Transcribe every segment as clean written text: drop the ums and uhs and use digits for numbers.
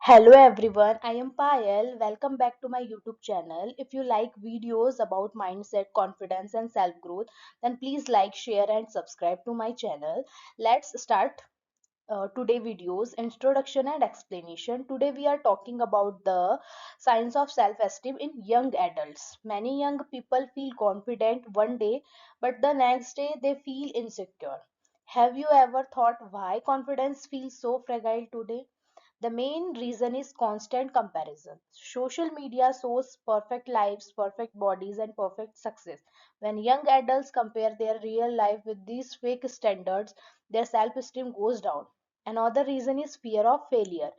Hello everyone, I am Payal. Welcome back to my YouTube channel. If you like videos about mindset, confidence, and self growth, then please like, share, and subscribe to my channel. Let's start today videos introduction and explanation. Today we are talking about the science of self esteem in young adults. Many young people feel confident one day, but the next day they feel insecure. Have you ever thought why confidence feels so fragile today? The main reason is constant comparison. Social media shows perfect lives, perfect bodies, and perfect success. When young adults compare their real life with these fake standards, their self esteem goes down. Another reason is fear of failure.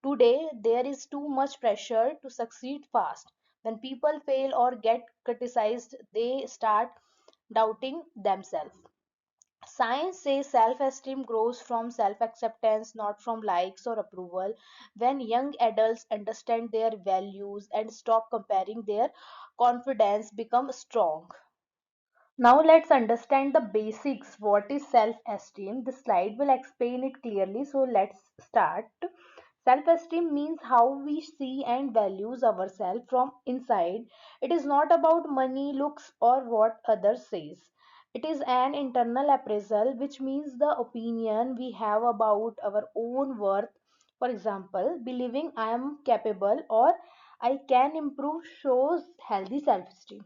Today, there is too much pressure to succeed fast. When people fail or get criticized, they start doubting themselves. Science says self esteem grows from self acceptance, not from likes or approval. When young adults understand their values and stop comparing, their confidence becomes strong. Now let's understand the basics. What is self-esteem? This slide will explain it clearly. So let's start. Self-esteem means how we see and values ourselves from inside. It is not about money, looks, or what others says. It is an internal appraisal, which means the opinion we have about our own worth. For example, believing I am capable or I can improve shows healthy self-esteem.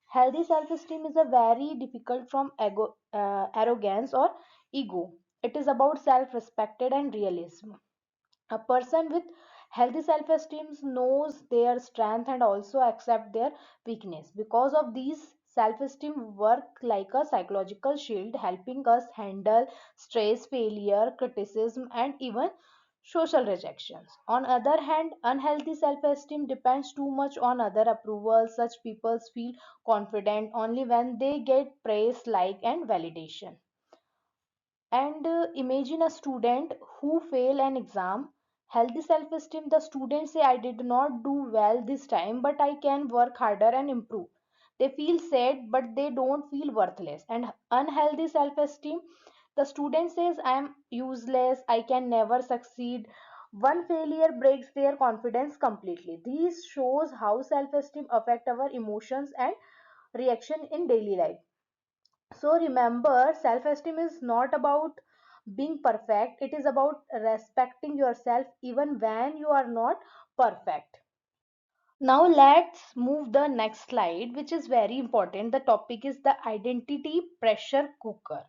Healthy self-esteem is a very difficult from arrogance or ego. It is about self-respect and realism. A person with healthy self-esteem knows their strength and also accept their weakness. Because of these, self-esteem work like a psychological shield, helping us handle stress, failure, criticism, and even social rejections. On other hand, unhealthy self-esteem depends too much on other approval. Such people feel confident only when they get praise, like, and validation. And imagine a student who fail an exam. Healthy self-esteem, the students say, I did not do well this time, but I can work harder and improve. They feel sad, but they don't feel worthless. And unhealthy self-esteem, the student says, I am useless, I can never succeed. One failure breaks their confidence completely. This shows how self-esteem affect our emotions and reaction in daily life. So remember, self esteem is not about being perfect, it is about respecting yourself even when you are not perfect. Now let's move the next slide, which is very important. The topic is the identity pressure cooker.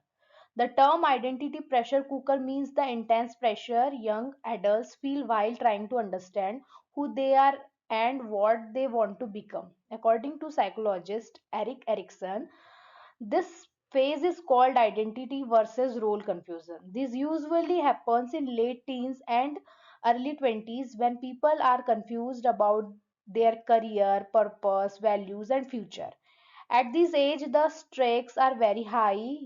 The term identity pressure cooker means the intense pressure young adults feel while trying to understand who they are and what they want to become. According to psychologist Eric Erickson, this phase is called identity versus role confusion. This usually happens in late teens and early 20s when people are confused about their career, purpose, values, and future. At this age, the stakes are very high.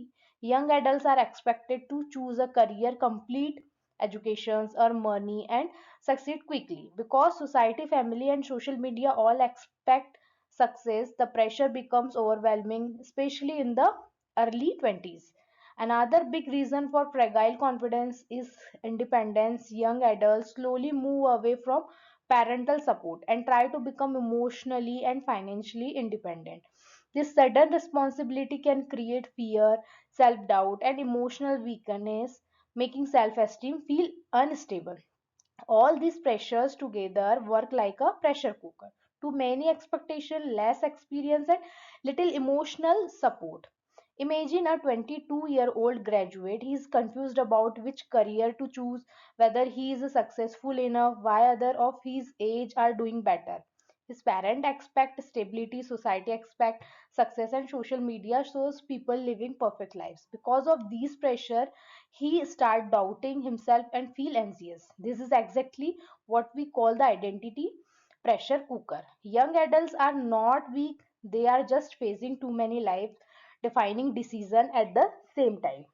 Young adults are expected to choose a career, complete educations, earn money, and succeed quickly. Because society, family, and social media all expect success, the pressure becomes overwhelming, especially in the early 20s. Another big reason for fragile confidence is independence. Young adults slowly move away from parental support and try to become emotionally and financially independent. This sudden responsibility can create fear, self doubt, and emotional weakness, making self esteem feel unstable. All these pressures together work like a pressure cooker. Too many expectation, less experience, and little emotional support. Imagine a 22-year-old graduate. He is confused about which career to choose, whether he is successful enough, why other of his age are doing better. His parents expect stability, society expect success, and social media shows people living perfect lives. Because of these pressure, he start doubting himself and feel anxious. This is exactly what we call the identity pressure cooker. Young adults are not weak, they are just facing too many life defining decision at the same time.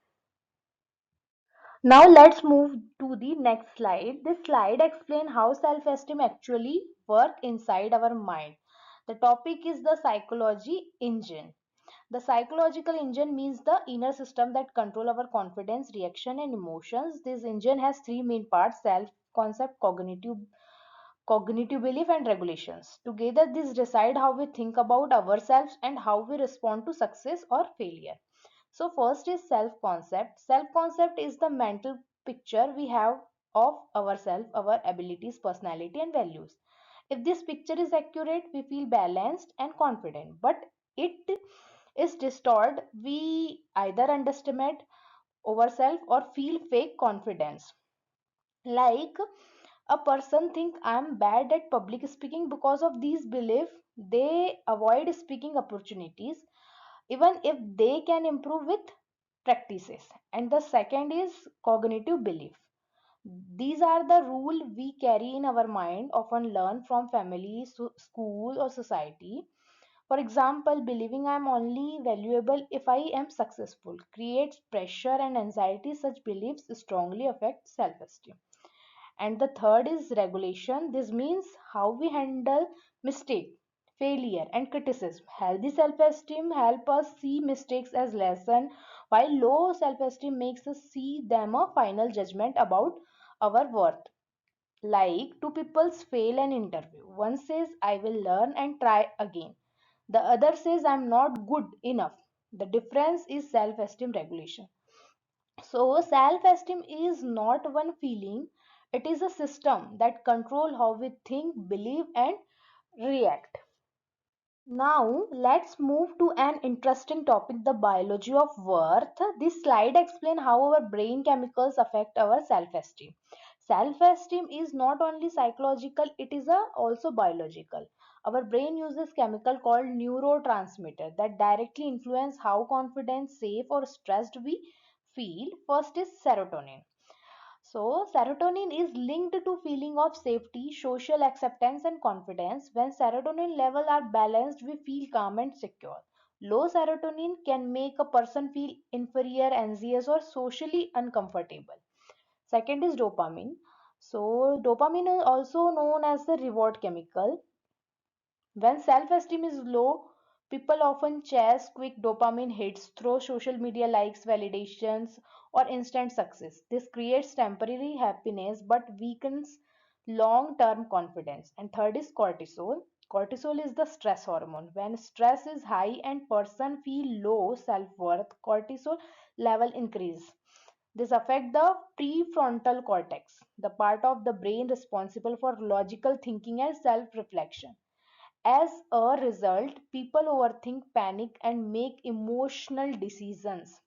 Now let's move to the next slide. This slide explains how self-esteem actually work inside our mind. The topic is the psychology engine. The psychological engine means the inner system that control our confidence, reaction, and emotions. This engine has three main parts: self concept, cognitive cognitive belief, and regulations. Together, these decide how we think about ourselves and how we respond to success or failure. So, first is self concept. Self concept is the mental picture we have of ourselves, our abilities, personality, and values. If this picture is accurate, we feel balanced and confident. But it is distorted, we either underestimate ourselves or feel fake confidence. Like a person think I'm bad at public speaking. Because of these beliefs, they avoid speaking opportunities even if they can improve with practices. And the second is cognitive belief. These are the rule we carry in our mind, often learned from family, school, or society. For example, believing I am only valuable if I am successful creates pressure and anxiety. Such beliefs strongly affect self-esteem. And the third is regulation. This means how we handle mistake, failure, and criticism. Healthy self-esteem help us see mistakes as lesson, while low self-esteem makes us see them a final judgment about our worth. Like two people's fail an interview. One says I will learn and try again. The other says I'm not good enough. The difference is self-esteem regulation. So self-esteem is not one feeling, it is a system that control how we think, believe, and react. Now, let's move to an interesting topic, the biology of worth. This slide explains how our brain chemicals affect our self-esteem. Self-esteem is not only psychological, it is also biological. Our brain uses chemical called neurotransmitter that directly influence how confident, safe, or stressed we feel. First is serotonin. So, serotonin is linked to feeling of safety, social acceptance, and confidence. When serotonin levels are balanced, we feel calm and secure. Low serotonin can make a person feel inferior, anxious, or socially uncomfortable. Second is dopamine. So, dopamine is also known as the reward chemical. When self esteem is low, people often chase quick dopamine hits through social media likes, validations, or instant success. This creates temporary happiness but weakens long term confidence. And third is cortisol. Cortisol is the stress hormone. When stress is high and person feel low self worth, cortisol level increase. This affect the prefrontal cortex, the part of the brain responsible for logical thinking and self reflection. As a result, people overthink, panic, and make emotional decisions.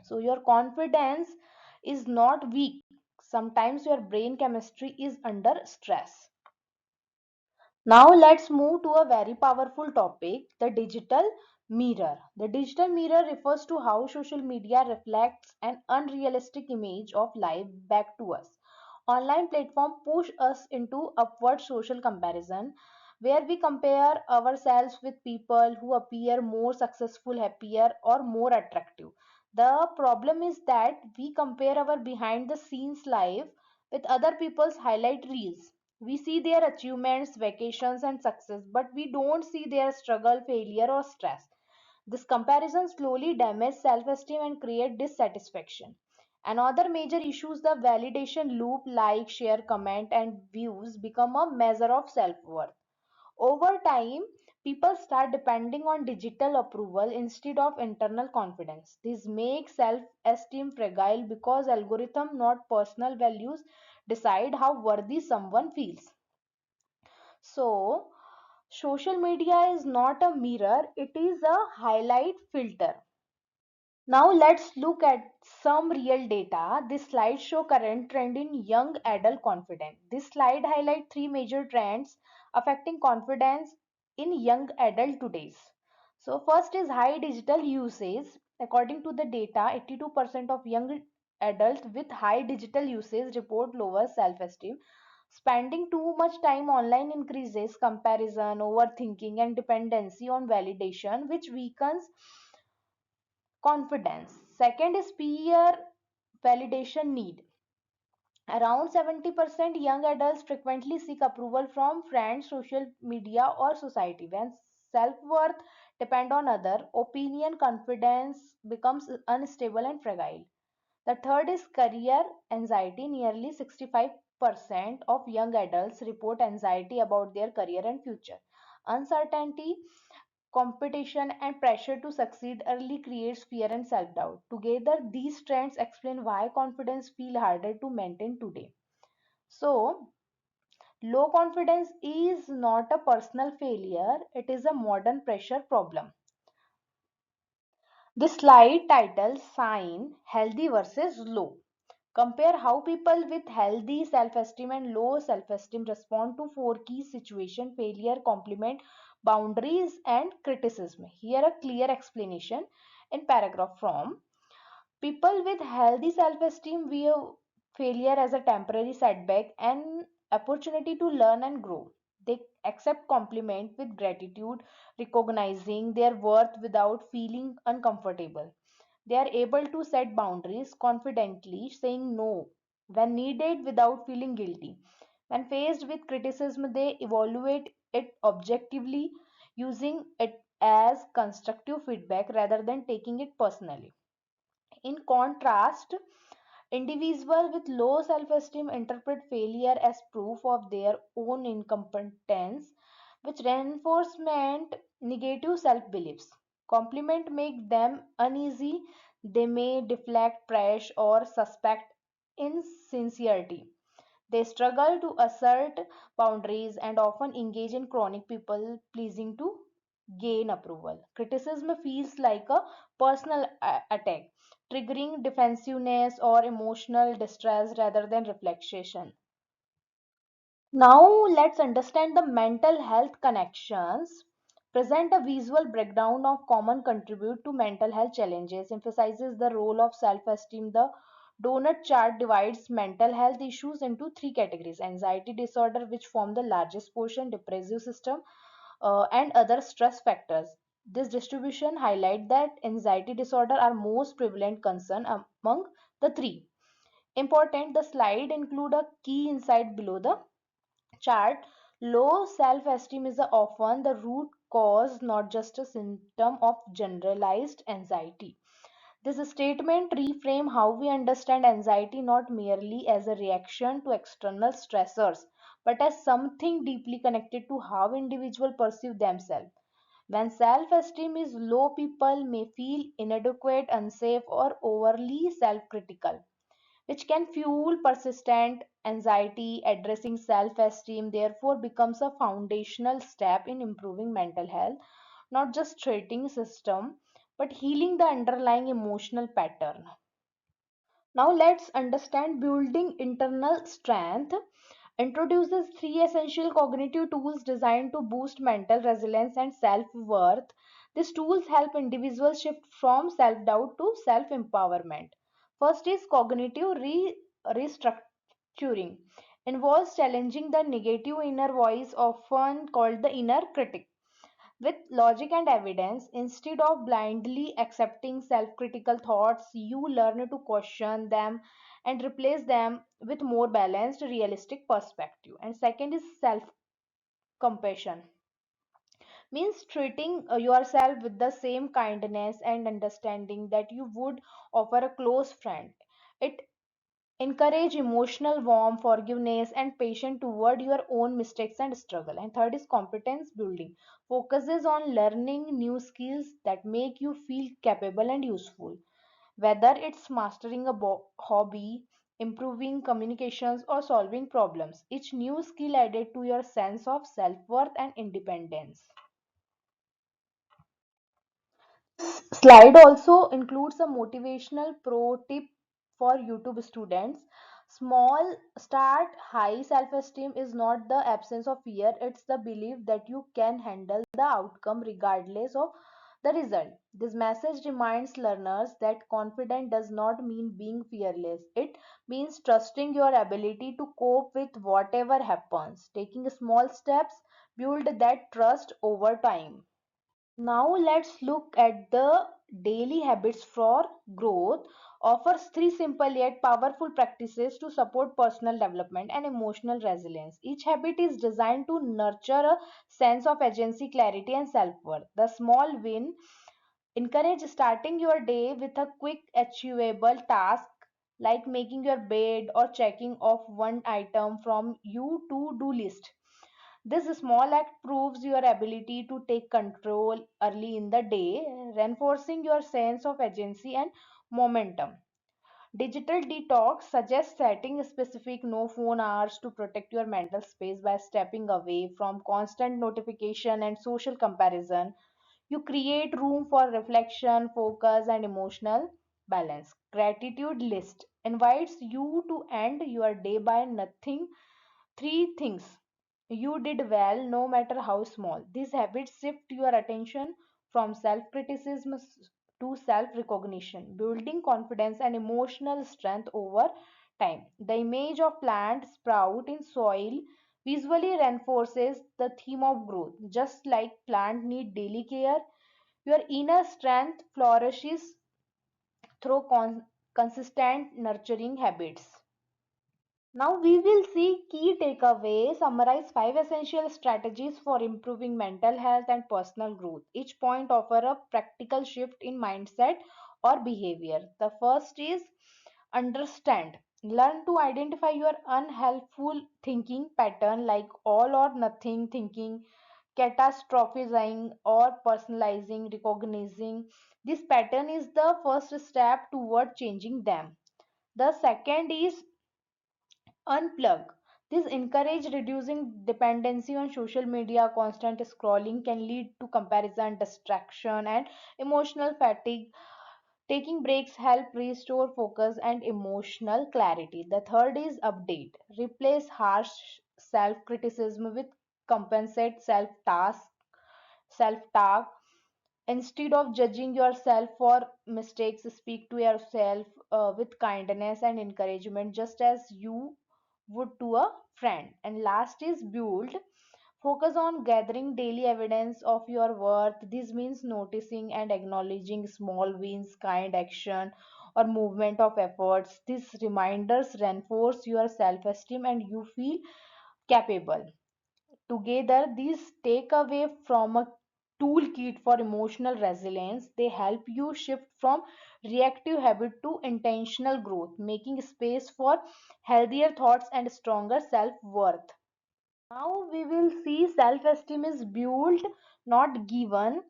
So, your confidence is not weak. Sometimes your brain chemistry is under stress. Now, let's move to a very powerful topic, the digital mirror. The digital mirror refers to how social media reflects an unrealistic image of life back to us. Online platform push us into upward social comparison where we compare ourselves with people who appear more successful, happier, or more attractive. The problem is that we compare our behind the scenes life with other people's highlight reels. We see their achievements, vacations, and success, but we don't see their struggle, failure, or stress. This comparison slowly damages self esteem and creates dissatisfaction. Another major issue is the validation loop. Like, share, comment, and views become a measure of self worth. Over time, people start depending on digital approval instead of internal confidence. This makes self esteem fragile because algorithm, not personal values, decide how worthy someone feels. So, social media is not a mirror, it is a highlight filter. Now let's look at some real data. This slide show current trend in young adult confidence. This slide highlight three major trends affecting confidence in young adult today's. So first is high digital usage. According to the data, 82% of young adults with high digital usage report lower self-esteem. Spending too much time online increases comparison, overthinking, and dependency on validation, which weakens confidence. Second is peer validation need. Around 70% young adults frequently seek approval from friends, social media, or society. When self-worth depend on other opinion, confidence becomes unstable and fragile. The third is career anxiety. Nearly 65% 38% of young adults report anxiety about their career and future. Uncertainty, competition, and pressure to succeed early creates fear and self doubt. Together, these trends explain why confidence feels harder to maintain today. So, low confidence is not a personal failure, it is a modern pressure problem. The slide title Sign Healthy versus Low. Compare how people with healthy self esteem and low self esteem respond to four key situations: failure, compliment, boundaries, and criticism. Here, a clear explanation in paragraph from people with healthy self esteem view failure as a temporary setback and opportunity to learn and grow. They accept compliment with gratitude, recognizing their worth without feeling uncomfortable. They are able to set boundaries confidently, saying no when needed without feeling guilty. When faced with criticism, they evaluate it objectively, using it as constructive feedback rather than taking it personally. In contrast, individuals with low self esteem interpret failure as proof of their own incompetence, which reinforcement negative self beliefs. Compliment make them uneasy, they may deflect praise or suspect insincerity. They struggle to assert boundaries and often engage in chronic people pleasing to gain approval. Criticism feels like a personal attack, triggering defensiveness or emotional distress rather than reflection. Now let's understand the mental health connections. Present a visual breakdown of common contribute to mental health challenges, emphasizes the role of self-esteem. The donut chart divides mental health issues into three categories: anxiety disorder, which form the largest portion, depressive system, and other stress factors. This distribution highlight that anxiety disorder are most prevalent concern among the three. Important, the slide include a key insight below the chart. Low self esteem is often the root cause, not just a symptom of generalized anxiety. This statement reframe how we understand anxiety, not merely as a reaction to external stressors, but as something deeply connected to how individuals perceive themselves. When self esteem is low, people may feel inadequate, unsafe, or overly self critical, which can fuel persistent anxiety. Addressing self esteem, therefore, becomes a foundational step in improving mental health, not just treating system, but healing the underlying emotional pattern. Now, let's understand building internal strength. Introduces three essential cognitive tools designed to boost mental resilience and self worth. These tools help individuals shift from self doubt to self empowerment. First is cognitive restructuring. Involves challenging the negative inner voice, often called the inner critic, with logic and evidence. Instead of blindly accepting self critical thoughts, you learn to question them and replace them with more balanced, realistic perspective. And second is self compassion, means treating yourself with the same kindness and understanding that you would offer a close friend. It encourage emotional warmth, forgiveness, and patience toward your own mistakes and struggle. And third is competence building. Focuses on learning new skills that make you feel capable and useful. Whether it's mastering a hobby, improving communications, or solving problems, each new skill added to your sense of self-worth and independence. Slide also includes a motivational pro tip for YouTube students. Small start. High self-esteem is not the absence of fear, it's the belief that you can handle the outcome regardless of the result. This message reminds learners that confidence does not mean being fearless. It means trusting your ability to cope with whatever happens. Taking small steps build that trust over time. Now let's look at the daily habits for growth. Offers three simple yet powerful practices to support personal development and emotional resilience. Each habit is designed to nurture a sense of agency, clarity, and self-worth. The small win: encourage starting your day with a quick achievable task like making your bed or checking off one item from your to-do list. This small act proves your ability to take control early in the day, reinforcing your sense of agency and momentum. Digital detox suggests setting specific no phone hours to protect your mental space by stepping away from constant notification and social comparison. You create room for reflection, focus, and emotional balance. Gratitude list invites you to end your day by nothing three things you did well, no matter how small. These habits shift your attention from self criticism to self recognition, building confidence and emotional strength over time. The image of plant sprout in soil visually reinforces the theme of growth. Just like plant need daily care, your inner strength flourishes through consistent nurturing habits. Now we will see key takeaways, summarize 5 essential strategies for improving mental health and personal growth. Each point offer a practical shift in mindset or behavior. The first is understand. Learn to identify your unhelpful thinking pattern like all or nothing thinking, catastrophizing or personalizing, recognizing. This pattern is the first step toward changing them. The second is unplug. This encourage reducing dependency on social media. Constant scrolling can lead to comparison, distraction, and emotional fatigue. Taking breaks help restore focus and emotional clarity. The third is update. Replace harsh self-criticism with compensate self-talk. Instead of judging yourself for mistakes, speak to yourself with kindness and encouragement, just as you would to a friend. And last is build. Focus on gathering daily evidence of your worth. This means noticing and acknowledging small wins, kind action, or movement of efforts. These reminders reinforce your self esteem and you feel capable. Together, these take away from a toolkit for emotional resilience. They help you shift from reactive habit to intentional growth, making space for healthier thoughts and stronger self worth. Now we will see self esteem is built, not given.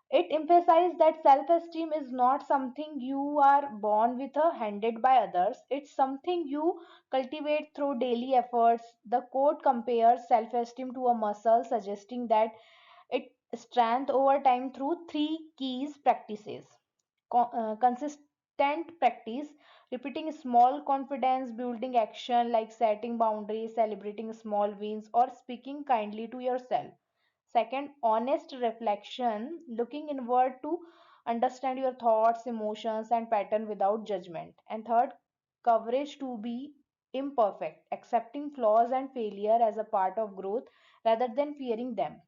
It emphasizes that self esteem is not something you are born with or handed by others. It's something you cultivate through daily efforts. The quote compares self esteem to a muscle, suggesting that it strengthens over time through three keys practices. Consistent practice, repeating small confidence building action like setting boundaries, celebrating small wins, or speaking kindly to yourself. Second, honest reflection, looking inward to understand your thoughts, emotions, and pattern without judgment. And third, courage to be imperfect, accepting flaws and failure as a part of growth rather than fearing them.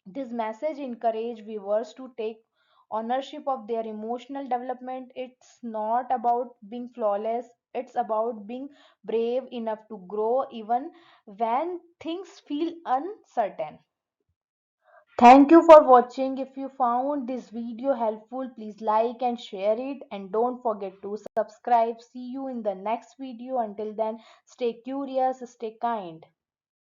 This message encourage viewers to take ownership of their emotional development. It's not about being flawless, it's about being brave enough to grow even when things feel uncertain. Thank you for watching. If you found this video helpful, please like and share it, and don't forget to subscribe. See you in the next video. Until then, stay curious, stay kind.